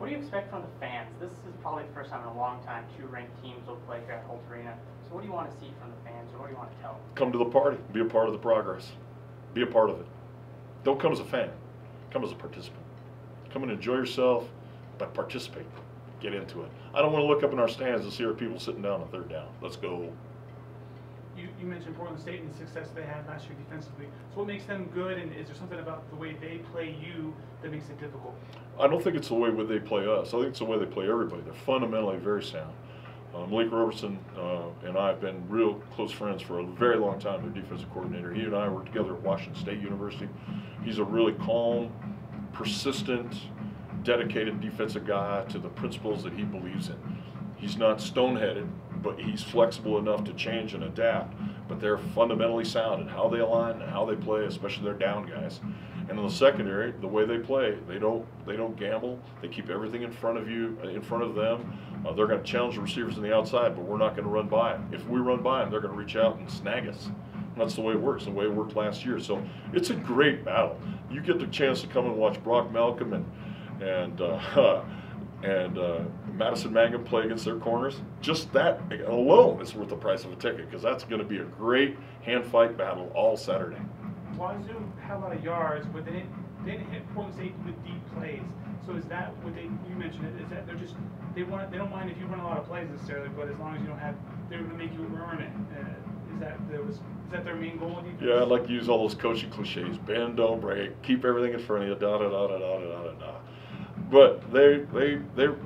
What do you expect from the fans? This is probably the first time in a long time two ranked teams will play here at Holt Arena. So what do you want to see from the fans, or what do you want to tell them? Come to the party. Be a part of the progress. Be a part of it. Don't come as a fan. Come as a participant. Come and enjoy yourself, but participate. Get into it. I don't want to look up in our stands and see our people sitting down on third down. Let's go. You mentioned Portland State and the success they had last year defensively. So what makes them good, and is there something about the way they play you that makes it difficult? I don't think it's the way they play us. I think it's the way they play everybody. They're fundamentally very sound. Malik Robertson and I have been real close friends for a very long time, their defensive coordinator. He and I were together at Washington State University. He's a really calm, persistent, dedicated defensive guy to the principles that he believes in. He's not stone-headed, but he's flexible enough to change and adapt. But they're fundamentally sound in how they align and how they play, especially their down guys. And in the secondary, the way they play, they don't gamble. They keep everything in front of you, in front of them. They're going to challenge the receivers on the outside, but we're not going to run by them. If we run by them, they're going to reach out and snag us. And that's the way it works, the way it worked last year. So it's a great battle. You get the chance to come and watch Brock Malcolm and Madison Mangum play against their corners. Just that alone is worth the price of a ticket, because that's going to be a great hand fight battle all Saturday. Wazoo had a lot of yards, but they didn't hit Portland State with deep plays. So is that what you mentioned it? Is that they don't mind if you run a lot of plays necessarily, but as long as you don't have, they're going to make you earn it. Is that their main goal? Yeah, I'd like to use all those coaching cliches: bend, don't break, keep everything in front of you, da da da da da da da da. But they're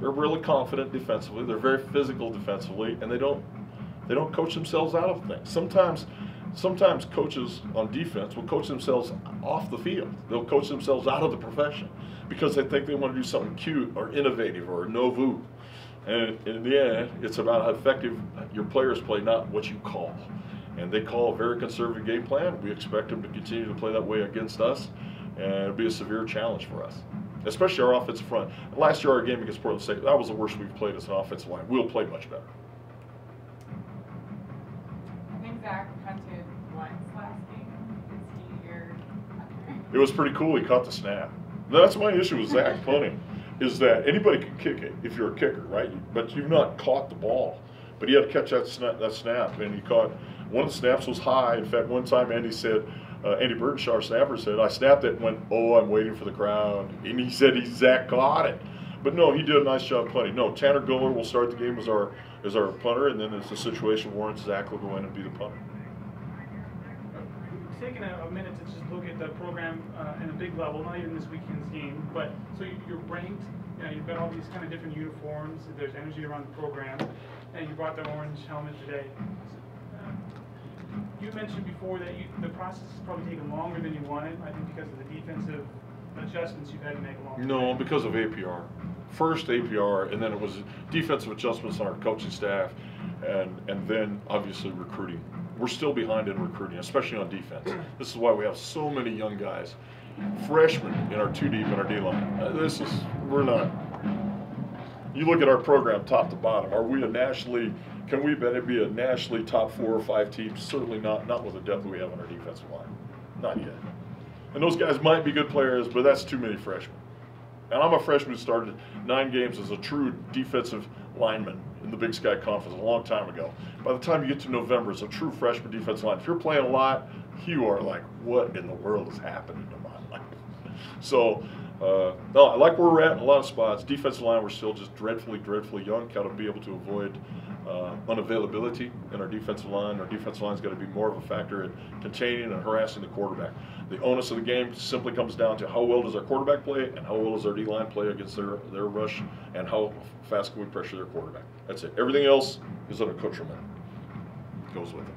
really confident defensively. They're very physical defensively, and they don't coach themselves out of things. Sometimes coaches on defense will coach themselves off the field. They'll coach themselves out of the profession because they think they want to do something cute or innovative or nouveau. And in the end, it's about how effective your players play, not what you call. And they call a very conservative game plan. We expect them to continue to play that way against us, and it'll be a severe challenge for us, especially our offensive front. Last year, our game against Portland State, that was the worst we've played as an offensive line. We'll play much better. I think Zach punted once last game. Is he your punter? It was pretty cool. He caught the snap. That's my issue with Zach punting, is that anybody can kick it if you're a kicker, right? But you've not caught the ball. But he had to catch that snap, and he caught. One of the snaps was high. In fact, one time Andy Burtonshaw, our snapper, said, I snapped it and went, oh, I'm waiting for the crowd. And he said Zach caught it. But no, he did a nice job punting. No, Tanner Giller will start the game as our punter, and then as the situation warrants, Zach will go in and be the punter. Taking a minute to just look at the program in a big level, not even this weekend's game, but so you're ranked, you've got all these kind of different uniforms, there's energy around the program, and you brought the orange helmet today. You mentioned before that the process has probably taken longer than you wanted, I think because of the defensive adjustments you've had to make along the way. No, because of APR. First APR, and then it was defensive adjustments on our coaching staff, and then obviously recruiting. We're still behind in recruiting, especially on defense. This is why we have so many young guys, freshmen in our two deep in our D-line. We're not. You look at our program top to bottom. Are we can we be a nationally top 4 or 5 team? Certainly not with the depth we have on our defensive line. Not yet. And those guys might be good players, but that's too many freshmen. And I'm a freshman who started 9 games as a true defensive lineman in the Big Sky Conference a long time ago. By the time you get to November, it's a true freshman defensive line. If you're playing a lot, you are like, what in the world is happening to my life? So, no, I like where we're at in a lot of spots. Defensive line, we're still just dreadfully, dreadfully young. Got to be able to avoid unavailability in our defensive line. Our defensive line's got to be more of a factor in containing and harassing the quarterback. The onus of the game simply comes down to how well does our quarterback play and how well does our D-line play against their rush, and how fast can we pressure their quarterback. That's it. Everything else is an accoutrement. Goes with it.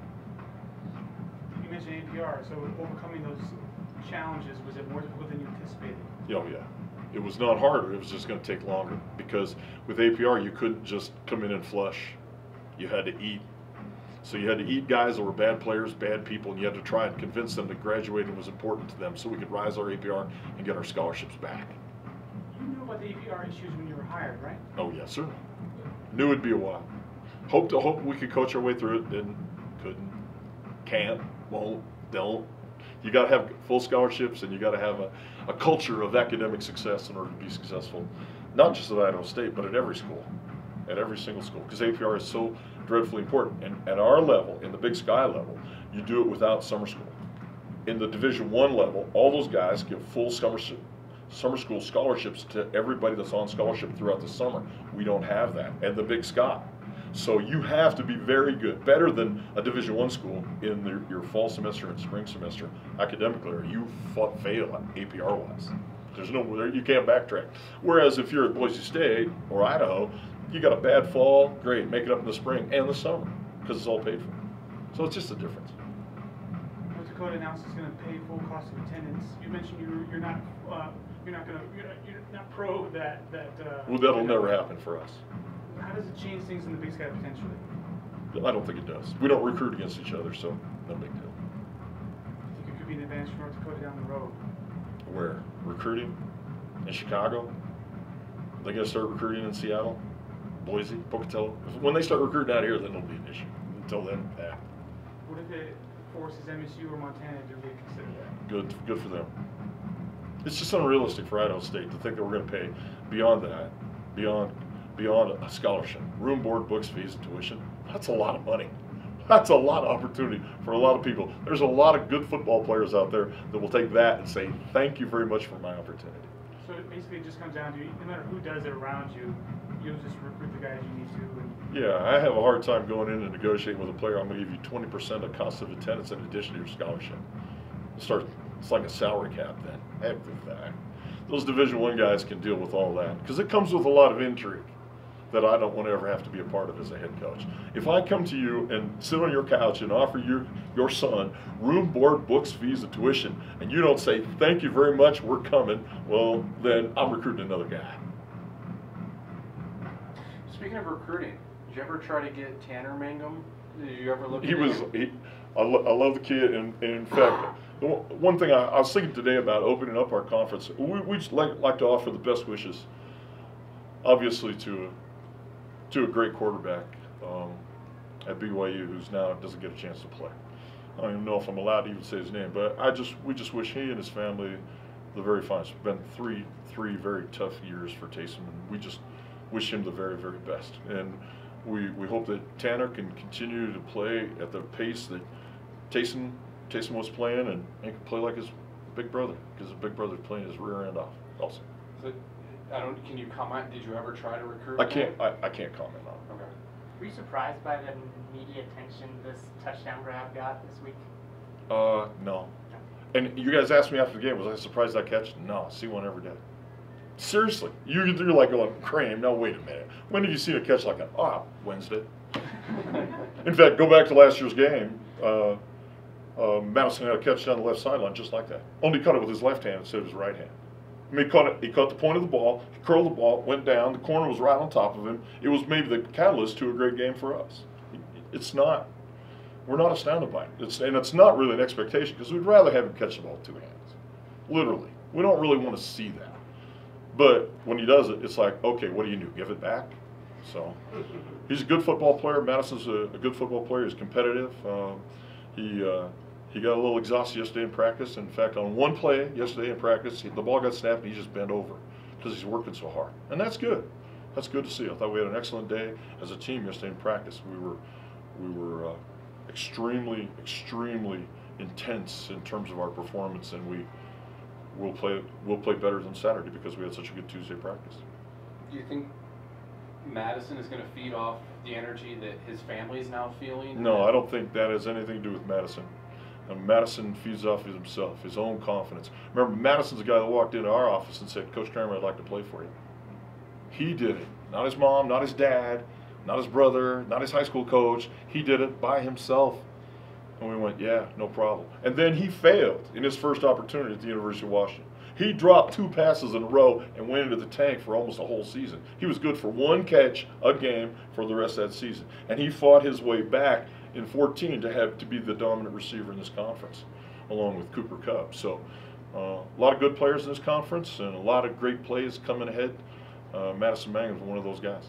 You mentioned APR, so overcoming those challenges, was it more difficult than you anticipated? Oh, yeah. It was not harder. It was just going to take longer, because with APR you couldn't just come in and flush. You had to eat. So you had to eat guys that were bad players, bad people, and you had to try and convince them that graduating was important to them so we could rise our APR and get our scholarships back. You knew about the APR issues when you were hired, right? Oh, yes, sir. Knew it'd be a while. Hope we could coach our way through it. Didn't, couldn't, can't, won't, don't. You got to have full scholarships, and you got to have a culture of academic success in order to be successful not just at Idaho State, but at every school, at every single school, because APR is so dreadfully important. And at our level, in the Big Sky level, you do it without summer school. In the Division I level, all those guys give full summer school scholarships to everybody that's on scholarship throughout the summer. We don't have that at the Big Sky. So you have to be very good, better than a Division I school in your fall semester and spring semester academically, or you fail APR-wise. There's no, you can't backtrack. Whereas if you're at Boise State or Idaho, you got a bad fall, great, make it up in the spring and the summer because it's all paid for. So it's just a difference. North Dakota announced it's going to pay full cost of attendance. You mentioned you're not pro that. Well, that'll never happen for us. How does it change things in the Big Sky potentially? I don't think it does. We don't recruit against each other, so no big deal. I think it could be an advantage for North Dakota down the road. Where? Recruiting? In Chicago? They going to start recruiting in Seattle? Boise? Pocatello? When they start recruiting out here, then it'll be an issue. Until then, What if it forces MSU or Montana to reconsider that? Good for them. It's just unrealistic for Idaho State to think that we're going to pay beyond that, beyond a scholarship. Room, board, books, fees, and tuition. That's a lot of money. That's a lot of opportunity for a lot of people. There's a lot of good football players out there that will take that and say, thank you very much for my opportunity. So basically it just comes down to, no matter who does it around you, you'll just recruit the guys you need to. And Yeah, I have a hard time going in and negotiating with a player. I'm going to give you 20% of cost of attendance in addition to your scholarship. It's like a salary cap then. Heck with that. Those Division I guys can deal with all that because it comes with a lot of intrigue that I don't want to ever have to be a part of as a head coach. If I come to you and sit on your couch and offer your son room, board, books, fees, and tuition, and you don't say, thank you very much, we're coming, well, then I'm recruiting another guy. Speaking of recruiting, did you ever try to get Tanner Mangum? Did you ever look at him? I love the kid, and in fact, one thing I was thinking today about opening up our conference, we just like to offer the best wishes, obviously, to a great quarterback at BYU who's now doesn't get a chance to play. I don't even know if I'm allowed to even say his name, but we just wish he and his family the very finest. It's been three very tough years for Taysom, and we just wish him the very, very best. And we hope that Tanner can continue to play at the pace that Taysom was playing, and he can play like his big brother, because his big brother's playing his rear end off also. So, can you comment? Did you ever try to recruit? I can't comment on it. Okay. Were you surprised by the media attention this touchdown grab got this week? No. And you guys asked me after the game, was I surprised I catch? No, see one every day. Seriously, you're like going, Kramer, now wait a minute. When have you seen a catch like that? Wednesday. In fact, go back to last year's game. Madison had a catch down the left sideline just like that. Only caught it with his left hand instead of his right hand. I mean, he caught the point of the ball, he curled the ball, went down, the corner was right on top of him. It was maybe the catalyst to a great game for us. We're not astounded by it. And it's not really an expectation because we'd rather have him catch the ball with two hands. Literally. We don't really want to see that. But when he does it, it's like, okay, what do you do? Give it back? So he's a good football player. Madison's a good football player. He's competitive. He got a little exhausted yesterday in practice. In fact, on one play yesterday in practice, the ball got snapped and he just bent over because he's working so hard. And that's good. That's good to see. I thought we had an excellent day as a team yesterday in practice. We were extremely intense in terms of our performance, and we'll play better than Saturday because we had such a good Tuesday practice. Do you think Madison is going to feed off the energy that his family is now feeling? No, I don't think that has anything to do with Madison. Madison feeds off of himself, his own confidence. Remember, Madison's the guy that walked into our office and said, Coach Kramer, I'd like to play for you. He did it. Not his mom, not his dad, not his brother, not his high school coach. He did it by himself. And we went, yeah, no problem. And then he failed in his first opportunity at the University of Washington. He dropped 2 passes in a row and went into the tank for almost a whole season. He was good for 1 catch a game for the rest of that season. And he fought his way back in 14 to be the dominant receiver in this conference, along with Cooper Kupp. So a lot of good players in this conference and a lot of great plays coming ahead. Madison Mangum is one of those guys.